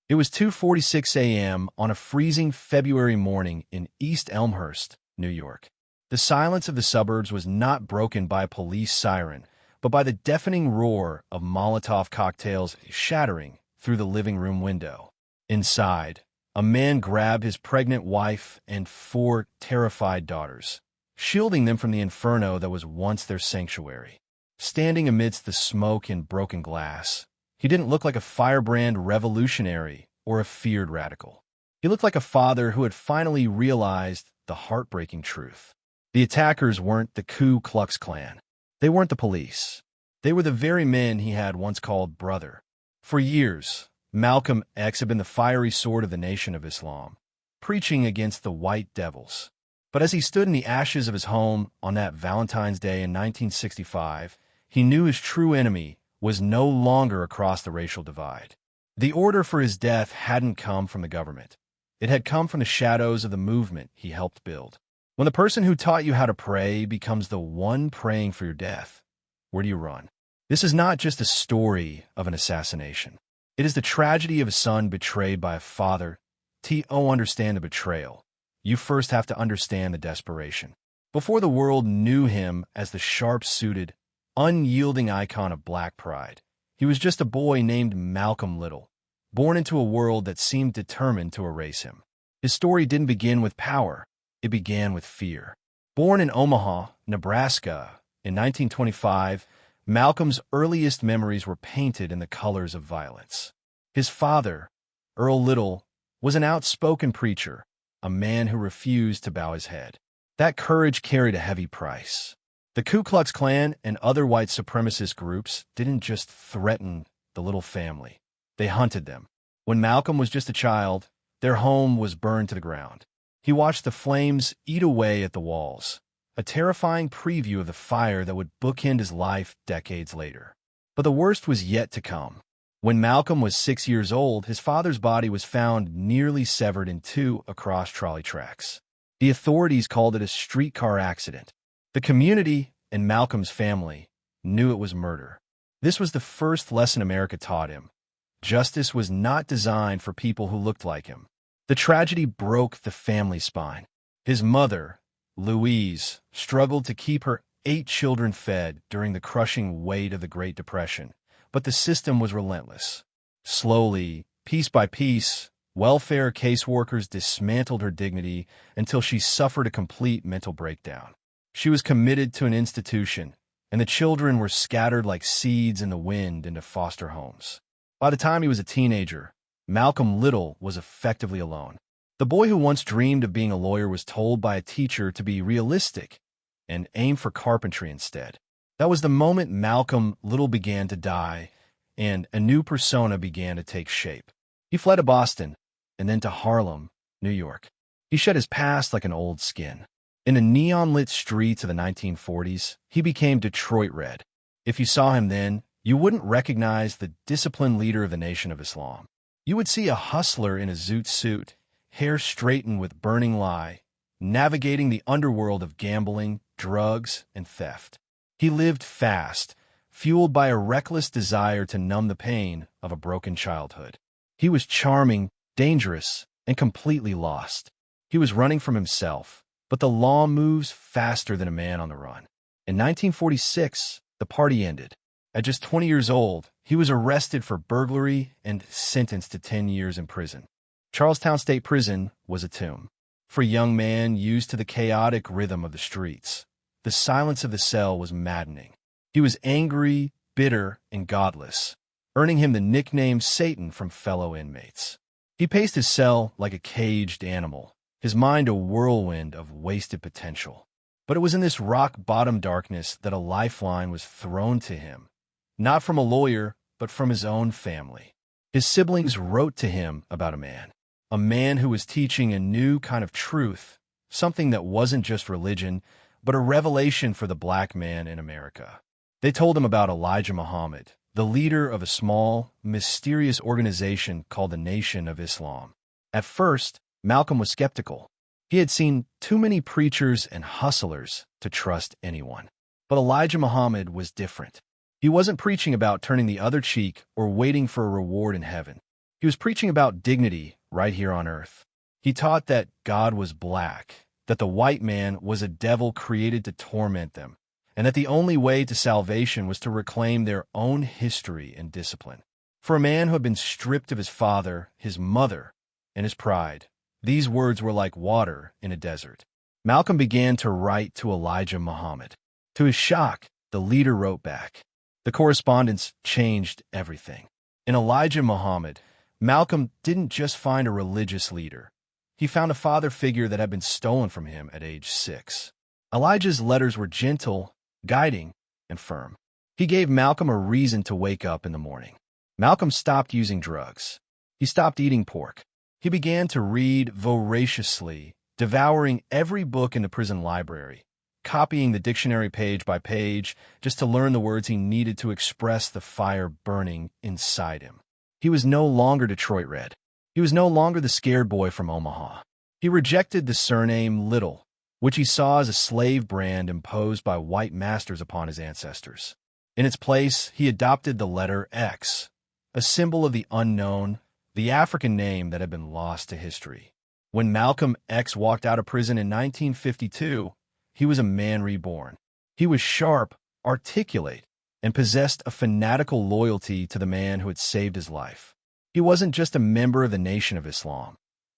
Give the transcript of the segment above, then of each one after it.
It was 2:46 a.m. on a freezing February morning in East Elmhurst, New York. The silence of the suburbs was not broken by a police siren, but by the deafening roar of Molotov cocktails shattering through the living room window. Inside, a man grabbed his pregnant wife and 4 terrified daughters, shielding them from the inferno that was once their sanctuary. Standing amidst the smoke and broken glass, he didn't look like a firebrand revolutionary or a feared radical. He looked like a father who had finally realized the heartbreaking truth. The attackers weren't the Ku Klux Klan. They weren't the police. They were the very men he had once called brother. For years, Malcolm X had been the fiery sword of the Nation of Islam, preaching against the white devils. But as he stood in the ashes of his home on that Valentine's Day in 1965, he knew his true enemy was no longer across the racial divide. The order for his death hadn't come from the government. It had come from the shadows of the movement he helped build. When the person who taught you how to pray becomes the one praying for your death, where do you run? This is not just a story of an assassination. It is the tragedy of a son betrayed by a father. To understand the betrayal, you first have to understand the desperation. Before the world knew him as the sharp-suited, unyielding icon of black pride, he was just a boy named Malcolm Little, born into a world that seemed determined to erase him. His story didn't begin with power. It began with fear. Born in Omaha, Nebraska, in 1925, Malcolm's earliest memories were painted in the colors of violence. His father, Earl Little, was an outspoken preacher, a man who refused to bow his head. That courage carried a heavy price. The Ku Klux Klan and other white supremacist groups didn't just threaten the Little family. They hunted them. When Malcolm was just a child, their home was burned to the ground. He watched the flames eat away at the walls, a terrifying preview of the fire that would bookend his life decades later. But the worst was yet to come. When Malcolm was 6 years old, his father's body was found nearly severed in 2 across trolley tracks. The authorities called it a streetcar accident. The community and Malcolm's family knew it was murder. This was the first lesson America taught him. Justice was not designed for people who looked like him. The tragedy broke the family spine. His mother, Louise, struggled to keep her 8 children fed during the crushing weight of the Great Depression, but the system was relentless. Slowly, piece by piece, welfare caseworkers dismantled her dignity until she suffered a complete mental breakdown. She was committed to an institution, and the children were scattered like seeds in the wind into foster homes. By the time he was a teenager, Malcolm Little was effectively alone. The boy who once dreamed of being a lawyer was told by a teacher to be realistic and aim for carpentry instead. That was the moment Malcolm Little began to die, and a new persona began to take shape. He fled to Boston, and then to Harlem, New York. He shed his past like an old skin. In the neon-lit streets of the 1940s, he became Detroit Red. If you saw him then, you wouldn't recognize the disciplined leader of the Nation of Islam. You would see a hustler in a zoot suit, hair straightened with burning lye, navigating the underworld of gambling, drugs, and theft. He lived fast, fueled by a reckless desire to numb the pain of a broken childhood. He was charming, dangerous, and completely lost. He was running from himself, but the law moves faster than a man on the run. In 1946, the party ended. At just 20 years old, he was arrested for burglary and sentenced to 10 years in prison. Charlestown State Prison was a tomb. For a young man used to the chaotic rhythm of the streets, the silence of the cell was maddening. He was angry, bitter, and godless, earning him the nickname Satan from fellow inmates. He paced his cell like a caged animal, his mind a whirlwind of wasted potential. But it was in this rock-bottom darkness that a lifeline was thrown to him, not from a lawyer, but from his own family. His siblings wrote to him about a man who was teaching a new kind of truth, something that wasn't just religion, but a revelation for the black man in America. They told him about Elijah Muhammad, the leader of a small, mysterious organization called the Nation of Islam. At first, Malcolm was skeptical. He had seen too many preachers and hustlers to trust anyone. But Elijah Muhammad was different. He wasn't preaching about turning the other cheek or waiting for a reward in heaven. He was preaching about dignity right here on earth. He taught that God was black, that the white man was a devil created to torment them, and that the only way to salvation was to reclaim their own history and discipline. For a man who had been stripped of his father, his mother, and his pride, these words were like water in a desert. Malcolm began to write to Elijah Muhammad. To his shock, the leader wrote back. The correspondence changed everything. In Elijah Muhammad, Malcolm didn't just find a religious leader. He found a father figure that had been stolen from him at age 6. Elijah's letters were gentle, guiding, and firm. He gave Malcolm a reason to wake up in the morning. Malcolm stopped using drugs. He stopped eating pork. He began to read voraciously, devouring every book in the prison library, copying the dictionary page by page just to learn the words he needed to express the fire burning inside him. He was no longer Detroit Red. He was no longer the scared boy from Omaha. He rejected the surname Little, which he saw as a slave brand imposed by white masters upon his ancestors. In its place, he adopted the letter X, a symbol of the unknown, the African name that had been lost to history. When Malcolm X walked out of prison in 1952, he was a man reborn. He was sharp, articulate, and possessed a fanatical loyalty to the man who had saved his life. He wasn't just a member of the Nation of Islam.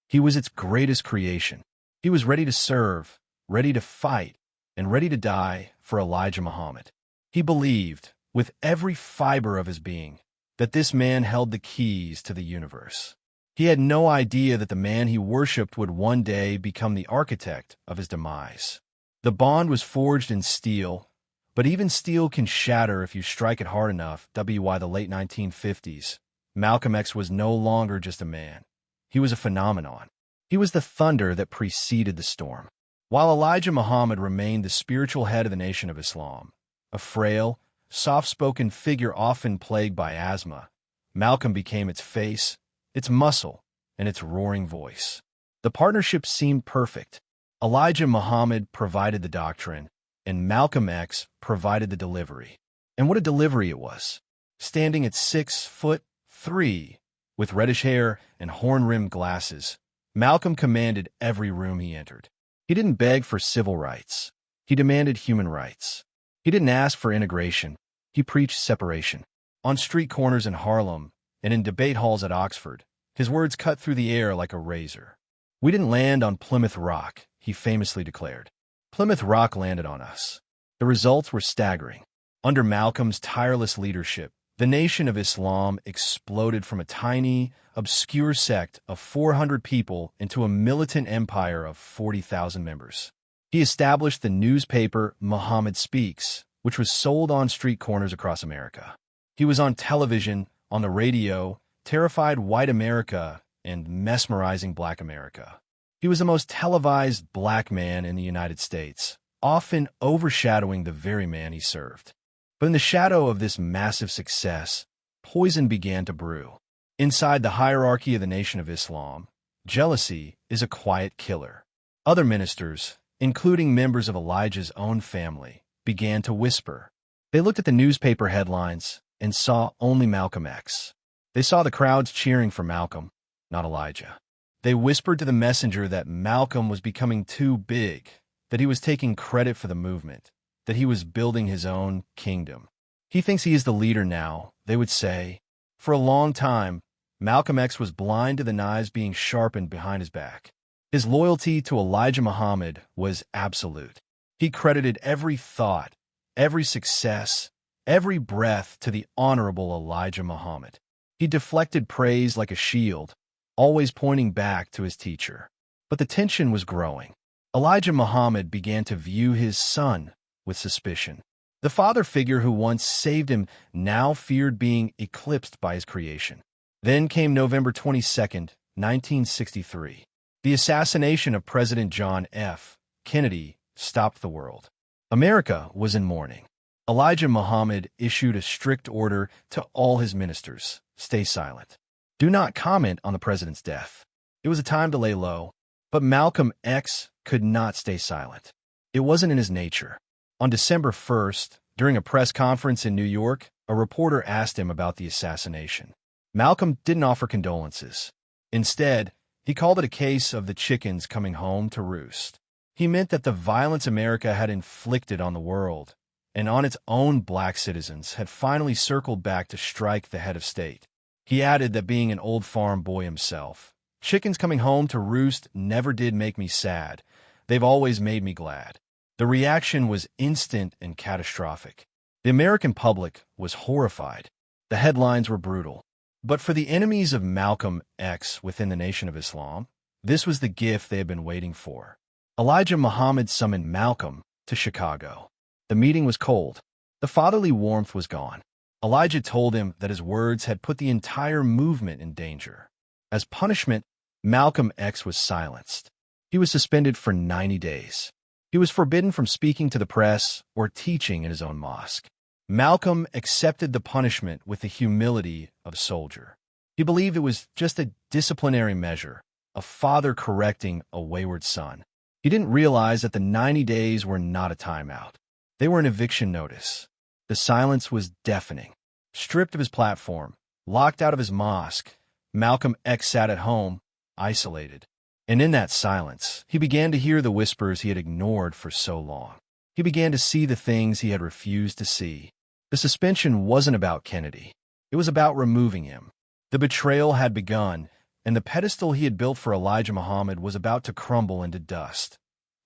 He was its greatest creation. He was ready to serve, ready to fight, and ready to die for Elijah Muhammad. He believed, with every fiber of his being, that this man held the keys to the universe. He had no idea that the man he worshipped would one day become the architect of his demise. The bond was forged in steel, but even steel can shatter if you strike it hard enough. By the late 1950s, Malcolm X was no longer just a man. He was a phenomenon. He was the thunder that preceded the storm. While Elijah Muhammad remained the spiritual head of the Nation of Islam, a frail, soft-spoken figure often plagued by asthma, Malcolm became its face, its muscle, and its roaring voice. The partnership seemed perfect. Elijah Muhammad provided the doctrine, and Malcolm X provided the delivery. And what a delivery it was. Standing at 6'3", with reddish hair and horn-rimmed glasses, Malcolm commanded every room he entered. He didn't beg for civil rights. He demanded human rights. He didn't ask for integration. He preached separation. On street corners in Harlem and in debate halls at Oxford, his words cut through the air like a razor. "We didn't land on Plymouth Rock," he famously declared. "Plymouth Rock landed on us." The results were staggering. Under Malcolm's tireless leadership, the Nation of Islam exploded from a tiny, obscure sect of 400 people into a militant empire of 40,000 members. He established the newspaper Muhammad Speaks, which was sold on street corners across America. He was on television, on the radio, terrified white America and mesmerizing black America. He was the most televised black man in the United States, often overshadowing the very man he served. But in the shadow of this massive success, poison began to brew. Inside the hierarchy of the Nation of Islam, jealousy is a quiet killer. Other ministers, including members of Elijah's own family, began to whisper. They looked at the newspaper headlines and saw only Malcolm X. They saw the crowds cheering for Malcolm, not Elijah. They whispered to the messenger that Malcolm was becoming too big, that he was taking credit for the movement, that he was building his own kingdom. "He thinks he is the leader now," they would say. For a long time, Malcolm X was blind to the knives being sharpened behind his back. His loyalty to Elijah Muhammad was absolute. He credited every thought, every success, every breath to the honorable Elijah Muhammad. He deflected praise like a shield, always pointing back to his teacher. But the tension was growing. Elijah Muhammad began to view his son with suspicion. The father figure who once saved him now feared being eclipsed by his creation. Then came November 22nd, 1963. The assassination of President John F. Kennedy stopped the world. America was in mourning. Elijah Muhammad issued a strict order to all his ministers: stay silent. Do not comment on the president's death. It was a time to lay low, but Malcolm X could not stay silent. It wasn't in his nature. On December 1st, during a press conference in New York, a reporter asked him about the assassination. Malcolm didn't offer condolences. Instead, he called it a case of the chickens coming home to roost. He meant that the violence America had inflicted on the world and on its own black citizens had finally circled back to strike the head of state. He added that being an old farm boy himself, chickens coming home to roost never did make me sad. They've always made me glad. The reaction was instant and catastrophic. The American public was horrified. The headlines were brutal. But for the enemies of Malcolm X within the Nation of Islam, this was the gift they had been waiting for. Elijah Muhammad summoned Malcolm to Chicago. The meeting was cold. The fatherly warmth was gone. Elijah told him that his words had put the entire movement in danger. As punishment, Malcolm X was silenced. He was suspended for 90 days. He was forbidden from speaking to the press or teaching in his own mosque. Malcolm accepted the punishment with the humility of a soldier. He believed it was just a disciplinary measure, a father correcting a wayward son. He didn't realize that the 90 days were not a timeout. They were an eviction notice. The silence was deafening. Stripped of his platform, locked out of his mosque, Malcolm X sat at home, isolated. And in that silence, he began to hear the whispers he had ignored for so long. He began to see the things he had refused to see. The suspension wasn't about Kennedy. It was about removing him. The betrayal had begun, and the pedestal he had built for Elijah Muhammad was about to crumble into dust.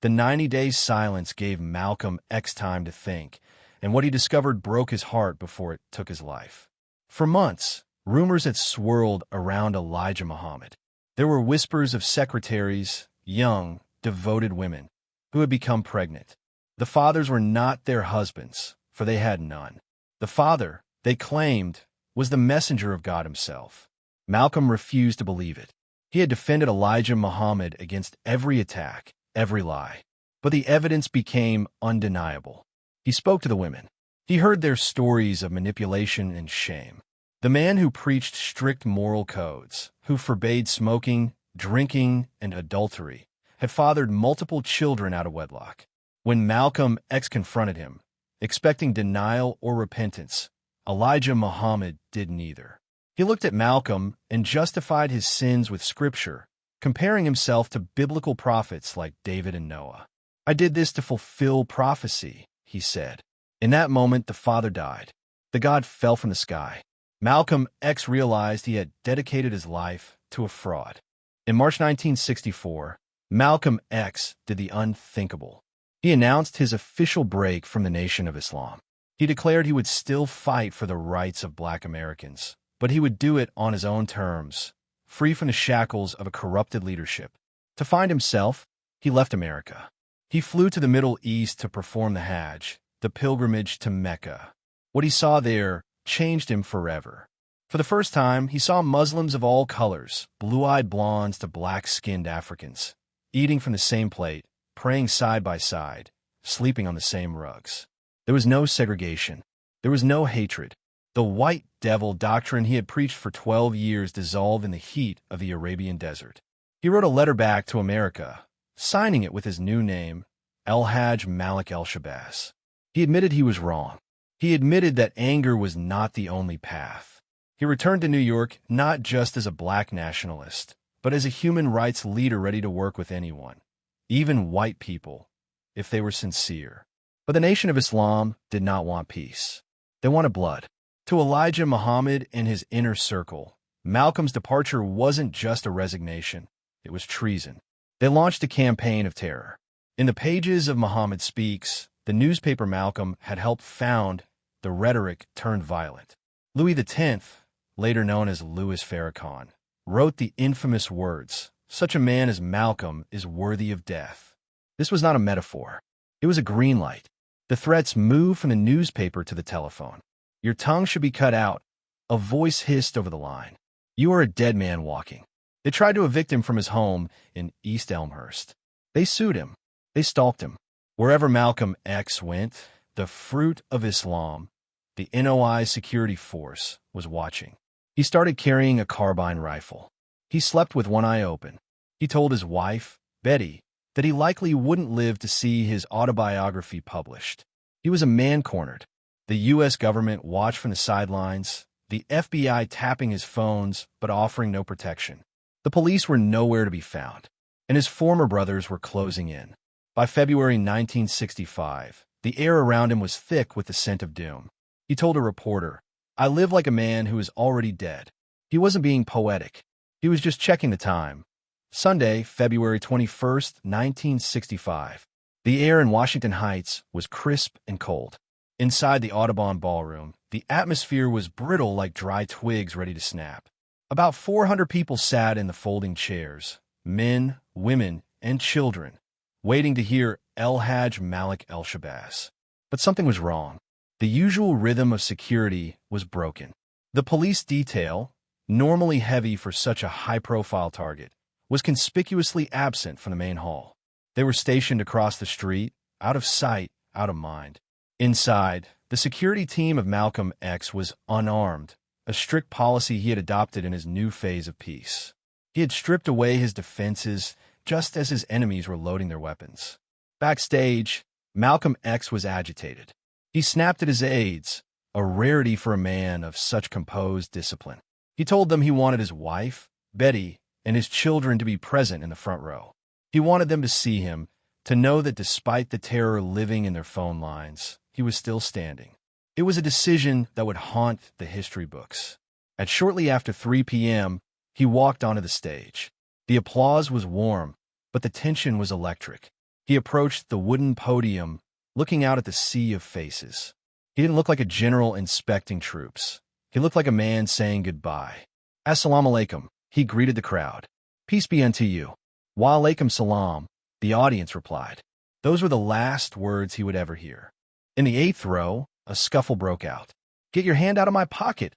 The 90-day silence gave Malcolm X time to think, and what he discovered broke his heart before it took his life. For months, rumors had swirled around Elijah Muhammad. There were whispers of secretaries, young, devoted women, who had become pregnant. The fathers were not their husbands, for they had none. The father, they claimed, was the messenger of God himself. Malcolm refused to believe it. He had defended Elijah Muhammad against every attack, every lie. But the evidence became undeniable. He spoke to the women. He heard their stories of manipulation and shame. The man who preached strict moral codes, who forbade smoking, drinking, and adultery, had fathered multiple children out of wedlock. When Malcolm X confronted him, expecting denial or repentance, Elijah Muhammad did neither. He looked at Malcolm and justified his sins with Scripture, comparing himself to biblical prophets like David and Noah. "I did this to fulfill prophecy," he said. In that moment, the father died. The God fell from the sky. Malcolm X realized he had dedicated his life to a fraud. In March 1964, Malcolm X did the unthinkable. He announced his official break from the Nation of Islam. He declared he would still fight for the rights of black Americans, but he would do it on his own terms, free from the shackles of a corrupted leadership. To find himself, he left America. He flew to the Middle East to perform the Hajj, the pilgrimage to Mecca. What he saw there changed him forever. For the first time, he saw Muslims of all colors, blue-eyed blondes to black-skinned Africans, eating from the same plate, praying side by side, sleeping on the same rugs. There was no segregation. There was no hatred. The white devil doctrine he had preached for 12 years dissolved in the heat of the Arabian desert. He wrote a letter back to America, signing it with his new name, El-Hajj Malik El-Shabazz. He admitted he was wrong. He admitted that anger was not the only path. He returned to New York not just as a black nationalist, but as a human rights leader ready to work with anyone, even white people, if they were sincere. But the Nation of Islam did not want peace. They wanted blood. To Elijah Muhammad and his inner circle, Malcolm's departure wasn't just a resignation, it was treason. They launched a campaign of terror. In the pages of Muhammad Speaks, the newspaper Malcolm had helped found, the rhetoric turned violent. Louis X, later known as Louis Farrakhan, wrote the infamous words, "Such a man as Malcolm is worthy of death." This was not a metaphor. It was a green light. The threats moved from the newspaper to the telephone. "Your tongue should be cut out," a voice hissed over the line. "You are a dead man walking." They tried to evict him from his home in East Elmhurst. They sued him. They stalked him. Wherever Malcolm X went, the fruit of Islam, the NOI security force, was watching. He started carrying a carbine rifle. He slept with one eye open. He told his wife, Betty, that he likely wouldn't live to see his autobiography published. He was a man cornered. The U.S. government watched from the sidelines. the FBI tapping his phones but offering no protection. The police were nowhere to be found, and his former brothers were closing in. By February 1965, the air around him was thick with the scent of doom. He told a reporter, "I live like a man who is already dead." He wasn't being poetic. He was just checking the time. Sunday, February 21st, 1965. The air in Washington Heights was crisp and cold. Inside the Audubon Ballroom, the atmosphere was brittle like dry twigs ready to snap. About 400 people sat in the folding chairs, men, women, and children, waiting to hear El-Hajj Malik El-Shabazz. But something was wrong. The usual rhythm of security was broken. The police detail, normally heavy for such a high-profile target, was conspicuously absent from the main hall. They were stationed across the street, out of sight, out of mind. Inside, the security team of Malcolm X was unarmed, a strict policy he had adopted in his new phase of peace. He had stripped away his defenses just as his enemies were loading their weapons. Backstage, Malcolm X was agitated. He snapped at his aides, a rarity for a man of such composed discipline. He told them he wanted his wife, Betty, and his children to be present in the front row. He wanted them to see him, to know that despite the terror living in their phone lines, he was still standing. It was a decision that would haunt the history books. At shortly after 3 p.m., he walked onto the stage. The applause was warm, but the tension was electric. He approached the wooden podium, looking out at the sea of faces. He didn't look like a general inspecting troops. He looked like a man saying goodbye. "Assalamu alaikum," he greeted the crowd. "Peace be unto you." "Wa alaikum salam," the audience replied. Those were the last words he would ever hear. In the 8th row, a scuffle broke out. "Get your hand out of my pocket,"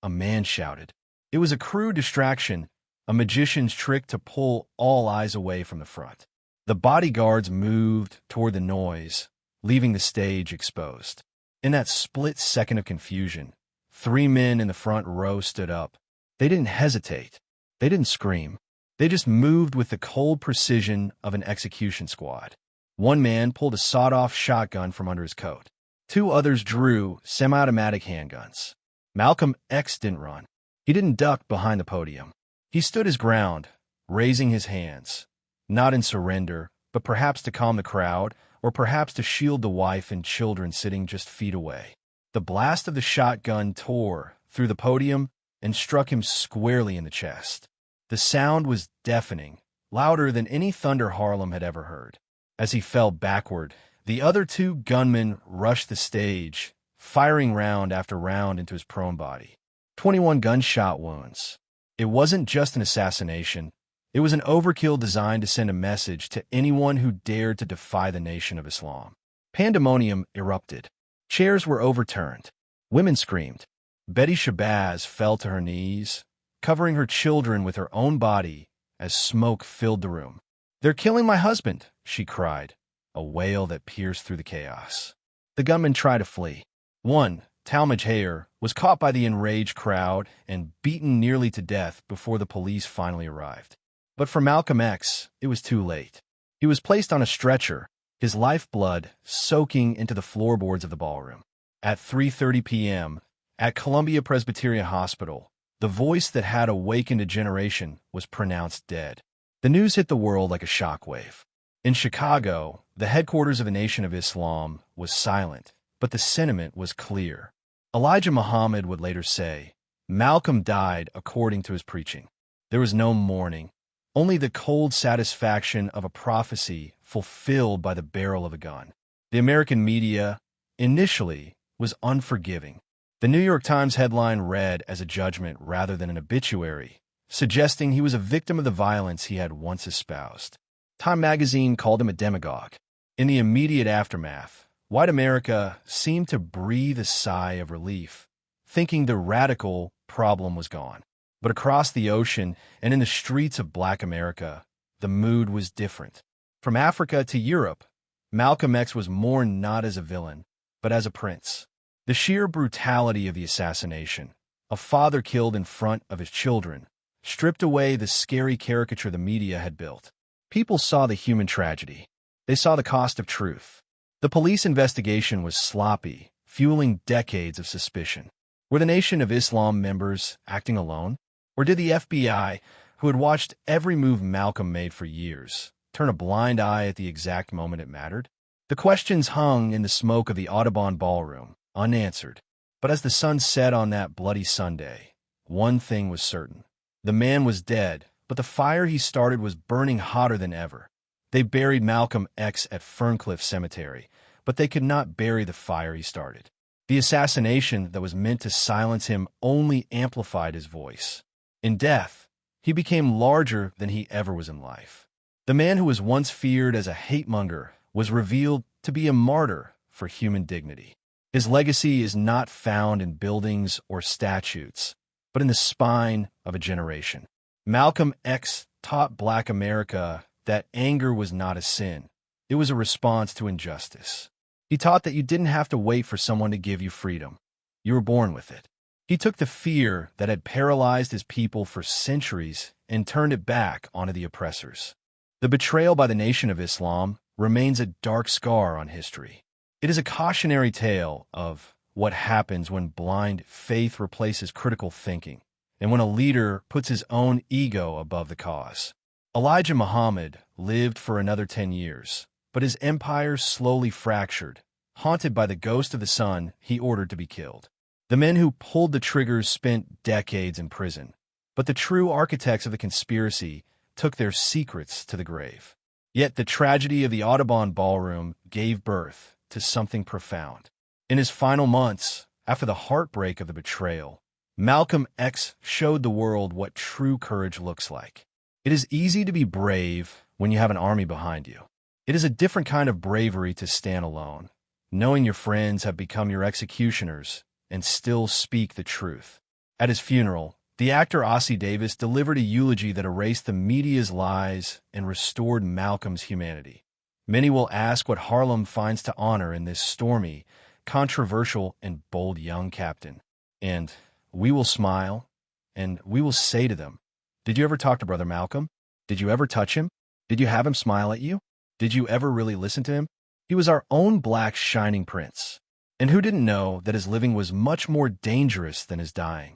a man shouted. It was a crude distraction, a magician's trick to pull all eyes away from the front. The bodyguards moved toward the noise, leaving the stage exposed. In that split second of confusion, 3 men in the front row stood up. They didn't hesitate. They didn't scream. They just moved with the cold precision of an execution squad. One man pulled a sawed-off shotgun from under his coat. 2 others drew semi-automatic handguns. Malcolm X didn't run. He didn't duck behind the podium. He stood his ground, raising his hands, not in surrender, but perhaps to calm the crowd, or perhaps to shield the wife and children sitting just feet away. The blast of the shotgun tore through the podium and struck him squarely in the chest. The sound was deafening, louder than any thunder Harlem had ever heard. As he fell backward, the other 2 gunmen rushed the stage, firing round after round into his prone body. 21 gunshot wounds. It wasn't just an assassination. It was an overkill designed to send a message to anyone who dared to defy the Nation of Islam. Pandemonium erupted. Chairs were overturned. Women screamed. Betty Shabazz fell to her knees, covering her children with her own body as smoke filled the room. "They're killing my husband," she cried, a wail that pierced through the chaos. The gunmen tried to flee. One, Talmadge Hayer, was caught by the enraged crowd and beaten nearly to death before the police finally arrived. But for Malcolm X, it was too late. He was placed on a stretcher, his lifeblood soaking into the floorboards of the ballroom. At 3:30 p.m., at Columbia Presbyterian Hospital, the voice that had awakened a generation was pronounced dead. The news hit the world like a shockwave. In Chicago, the headquarters of the Nation of Islam was silent, but the sentiment was clear. Elijah Muhammad would later say, "Malcolm died according to his preaching." There was no mourning, only the cold satisfaction of a prophecy fulfilled by the barrel of a gun. The American media, initially, was unforgiving. The New York Times headline read as a judgment rather than an obituary, suggesting he was a victim of the violence he had once espoused. Time magazine called him a demagogue. In the immediate aftermath, white America seemed to breathe a sigh of relief, thinking the radical problem was gone. But across the ocean and in the streets of Black America, the mood was different. From Africa to Europe, Malcolm X was mourned not as a villain, but as a prince. The sheer brutality of the assassination, a father killed in front of his children, stripped away the scary caricature the media had built. People saw the human tragedy. They saw the cost of truth. The police investigation was sloppy, fueling decades of suspicion. Were the Nation of Islam members acting alone? Or did the FBI, who had watched every move Malcolm made for years, turn a blind eye at the exact moment it mattered? The questions hung in the smoke of the Audubon Ballroom, unanswered. But as the sun set on that bloody Sunday, one thing was certain. The man was dead, but the fire he started was burning hotter than ever. They buried Malcolm X at Ferncliff Cemetery, but they could not bury the fire he started. The assassination that was meant to silence him only amplified his voice. In death, he became larger than he ever was in life. The man who was once feared as a hate-monger was revealed to be a martyr for human dignity. His legacy is not found in buildings or statues, but in the spine of a generation. Malcolm X taught Black America that anger was not a sin. It was a response to injustice. He taught that you didn't have to wait for someone to give you freedom. You were born with it. He took the fear that had paralyzed his people for centuries and turned it back onto the oppressors. The betrayal by the Nation of Islam remains a dark scar on history. It is a cautionary tale of what happens when blind faith replaces critical thinking, and when a leader puts his own ego above the cause. Elijah Muhammad lived for another 10 years, but his empire slowly fractured. Haunted by the ghost of the son he ordered to be killed. The men who pulled the triggers spent decades in prison, but the true architects of the conspiracy took their secrets to the grave. Yet the tragedy of the Audubon Ballroom gave birth to something profound. In his final months, after the heartbreak of the betrayal, Malcolm X showed the world what true courage looks like. It is easy to be brave when you have an army behind you. It is a different kind of bravery to stand alone, knowing your friends have become your executioners and still speak the truth. At his funeral, the actor Ossie Davis delivered a eulogy that erased the media's lies and restored Malcolm's humanity. Many will ask what Harlem finds to honor in this stormy, controversial, and bold young captain. And we will smile, and we will say to them, did you ever talk to Brother Malcolm? Did you ever touch him? Did you have him smile at you? Did you ever really listen to him? He was our own black shining prince. And who didn't know that his living was much more dangerous than his dying?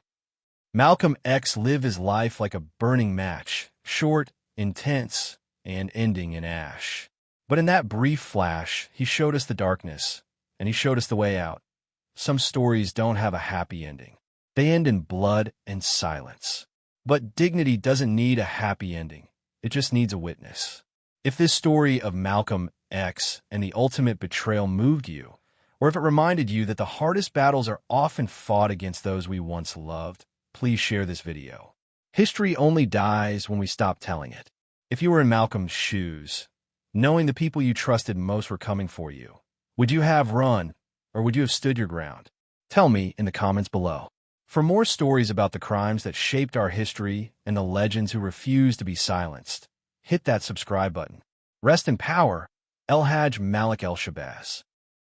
Malcolm X lived his life like a burning match, short, intense, and ending in ash. But in that brief flash, he showed us the darkness, and he showed us the way out. Some stories don't have a happy ending. They end in blood and silence. But dignity doesn't need a happy ending. It just needs a witness. If this story of Malcolm X and the ultimate betrayal moved you, or if it reminded you that the hardest battles are often fought against those we once loved, please share this video. History only dies when we stop telling it. If you were in Malcolm's shoes, knowing the people you trusted most were coming for you, would you have run, or would you have stood your ground? Tell me in the comments below. For more stories about the crimes that shaped our history and the legends who refused to be silenced, hit that subscribe button. Rest in power, El-Hajj Malik El-Shabazz.